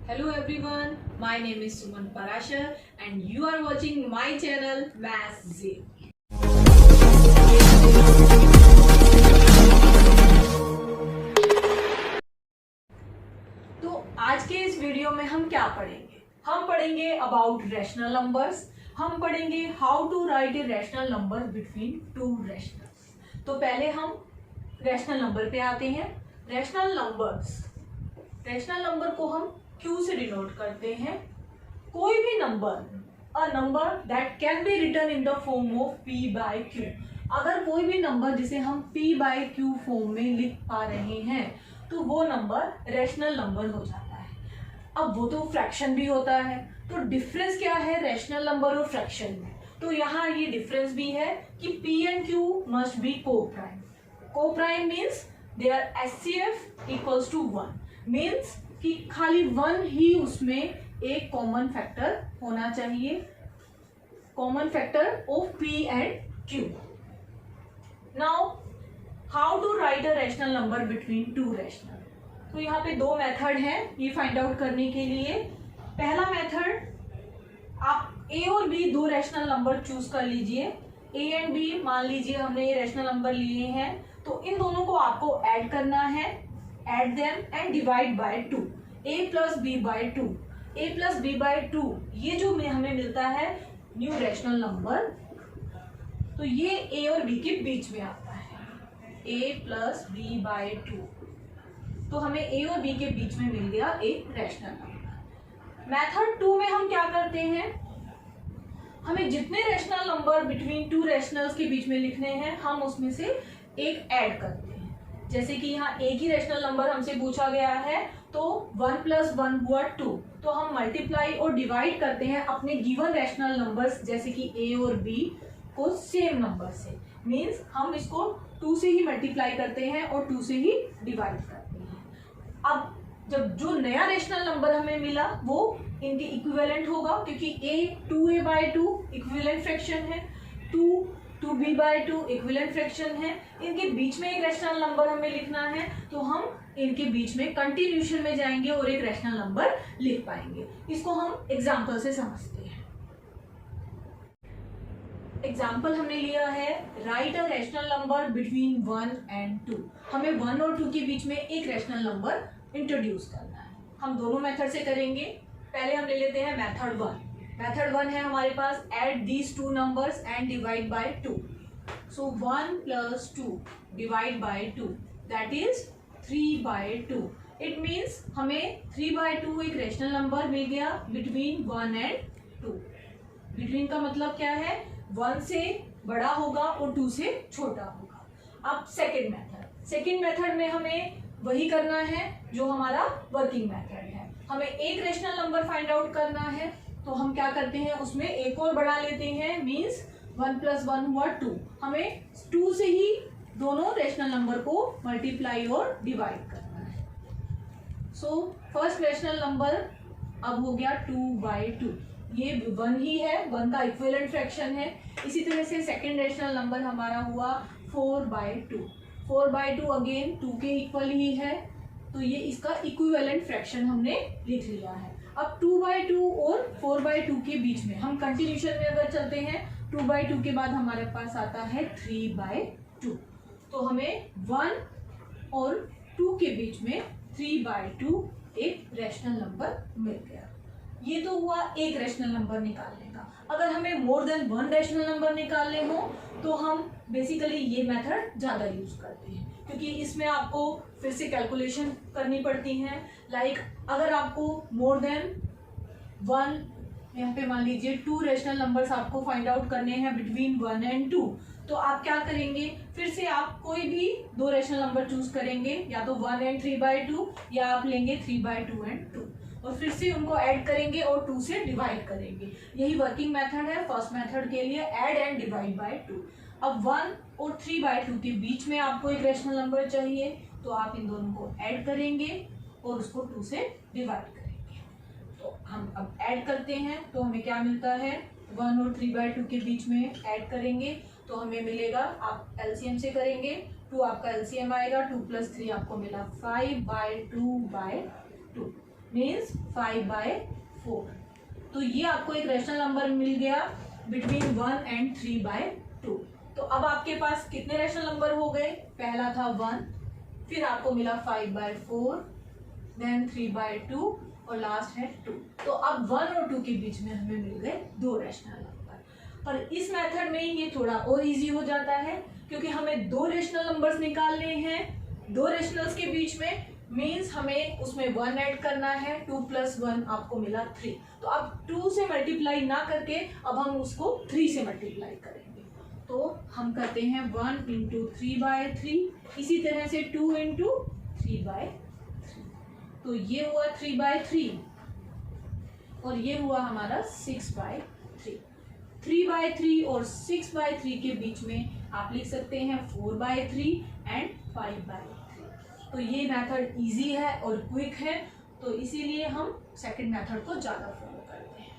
Hello everyone, my name is Suman Parashar and you are watching my channel Maths Z. तो आज के इस video में हम क्या पढ़ेंगे? हम पढ़ेंगे अबाउट रैशनल नंबर्स, हम पढ़ेंगे how to write a rational number between two rationals. तो पहले हम रैशनल नंबर पे आते हैं। रैशनल नंबर को हम Q से डिनोट करते हैं। कोई भी number, a number that can be written in the form of P by Q। अगर कोई भी नंबर जिसे हम P बाय Q फॉर्म में लिख पा रहे हैं तो वो नंबर रैशनल नंबर हो जाता है। अब वो तो फ्रैक्शन भी होता है, तो डिफरेंस क्या है रैशनल नंबर और फ्रैक्शन में? तो यहाँ ये डिफरेंस भी है कि P and Q must be coprime. Coprime means their HCF equals to 1, means कि खाली 1 ही उसमें एक कॉमन फैक्टर होना चाहिए, common factor of P and Q। Now how to write a rational number between two rational? तो यहाँ पे दो मेथड हैं ये फाइंड आउट करने के लिए। पहला मेथड, आप A और B दो रैशनल नंबर चूज कर लीजिए। A एंड B मान लीजिए हमने ये रैशनल नंबर लिए हैं, तो इन दोनों को आपको ऐड करना है, add them and divide by 2, a plus b by 2, a plus b by 2, ये जो हमें मिलता है न्यू रैशनल नंबर, तो ये a और b के बीच में आता है, a plus b by 2, तो हमें a और b के बीच में मिल गया एक रैशनल नंबर। मेथड 2 में हम क्या करते हैं, हमें जितने rational number between two rationals के बीच में लिखने हैं हम उसमें से एक ऐड करते हैं। जैसे कि यहाँ एक ही रैशनल नंबर हमसे पूछा गया है, तो 1 + 1 हुआ 2, तो हम मल्टीप्लाई और डिवाइड करते हैं अपने गिवन रैशनल नंबर्स जैसे कि a और b को सेम नंबर से, मीन्स हम इसको 2 से ही मल्टीप्लाई करते हैं और 2 से ही डिवाइड करते हैं। अब जब जो नया रैशनल नंबर हमें मिला वो इनके इक्विवेलेंट होगा, क्योंकि a 2a/2 इक्विवेलेंट फ्रैक्शन है, 2b/2 इक्विवेलेंट फ्रैक्शन है, इनके बीच में एक रैशनल नंबर हमें लिखना है, तो हम इनके बीच में कंटिन्यूशन में जाएंगे और एक रैशनल नंबर लिख पाएंगे। इसको हम एग्जांपल से समझते हैं। एग्जाम्पल हमने लिया है, right a rational number between 1 and 2। हमें 1 और 2 के बीच में एक रैशनल नंबर इंट्रोड्यूस करना है। हम दोनों मेथड से करेंगे। पहले हम ले लेते हैं मेथड 1। मेथड 1 है हमारे पास, add these two numbers and divide by 2। So 1 + 2 divide by 2, that is 3/2। It means हमें 3/2 एक रैशनल नंबर मिल गया बिटवीन 1 एंड 2। बिटवीन का मतलब क्या है, 1 से बड़ा होगा और 2 से छोटा होगा। अब सेकेंड मेथड में हमें वही करना है जो हमारा वर्किंग मेथड है। हमें एक रैशनल नंबर फाइंड आउट करना है, तो हम क्या करते हैं उसमें एक और बढ़ा लेते हैं, मीन्स 1 + 1 हुआ 2। हमें 2 से ही दोनों रैशनल नंबर को मल्टीप्लाई और डिवाइड करना है। सो फर्स्ट रैशनल नंबर अब हो गया 2/2, ये 1 ही है, 1 का इक्विवेलेंट फ्रैक्शन है। इसी तरह से सेकेंड रैशनल नंबर हमारा हुआ 4/2। 4/2 अगेन 2 के इक्वल ही है, तो ये इसका इक्विवेलेंट फ्रैक्शन हमने लिख लिया है। अब 2/2 और 4/2 के बीच में हम कंटिन्यूशन में अगर चलते हैं, 2/2 के बाद हमारे पास आता है 3/2, तो हमें 1 और 2 के बीच में 3/2 एक रैशनल नंबर मिल गया। ये तो हुआ एक रैशनल नंबर निकालने का। अगर हमें मोर देन 1 रैशनल नंबर निकालने हो तो हम बेसिकली ये मेथड ज़्यादा यूज करते हैं, क्योंकि इसमें आपको फिर से कैलकुलेशन करनी पड़ती हैं। लाइक अगर आपको मोर देन 1, यहाँ पे मान लीजिए 2 रैशनल नंबर्स आपको फाइंड आउट करने हैं बिटवीन 1 एंड 2, तो आप क्या करेंगे, फिर से आप कोई भी 2 रैशनल नंबर चूज करेंगे, या तो 1 एंड 3/2 या आप लेंगे 3/2 एंड 2, और फिर से उनको ऐड करेंगे और 2 से डिवाइड करेंगे। यही वर्किंग मेथड है फर्स्ट मेथड के लिए, ऐड एंड डिवाइड बाय 2। अब 1 और 3/2 के बीच में आपको एक रैशनल नंबर चाहिए, तो आप इन दोनों को ऐड करेंगे और उसको 2 से डिवाइड करेंगे। तो हम अब ऐड करते हैं, तो हमें क्या मिलता है, 1 और 3/2 के बीच में ऐड करेंगे तो हमें मिलेगा, आप एलसीएम से करेंगे, 2 आपका एलसीएम आएगा, 2 + 3 आपको मिला 5/2/2। मीन्स 5/4। तो ये आपको एक रैशनल नंबर मिल गया बिटवीन 1 एंड 3/2। तो अब आपके पास कितने रैशनल नंबर हो गए? पहला था 1, फिर आपको मिला 5/4, देन 3/2 और लास्ट है 2। तो अब 1 और 2 के बीच में हमें मिल गए 2 रैशनल नंबर। पर इस मेथड में ये थोड़ा और इजी हो जाता है क्योंकि हमें 2 रैशनल नंबर्स निकालने हैं 2 रैशनल्स के बीच में, मीन्स हमें उसमें 1 ऐड करना है। 2 + 1 आपको मिला 3। तो अब 2 से मल्टीप्लाई ना करके अब हम उसको 3 से मल्टीप्लाई करेंगे। तो हम करते हैं 1 × 3/3, इसी तरह से 2 × 3/3। तो ये हुआ 3/3 और ये हुआ हमारा 6/3। 3/3 और 6/3 के बीच में आप लिख सकते हैं 4/3 एंड 5/3। तो ये मेथड इजी है और क्विक है, तो इसीलिए हम सेकंड मेथड को ज़्यादा फॉलो करते हैं।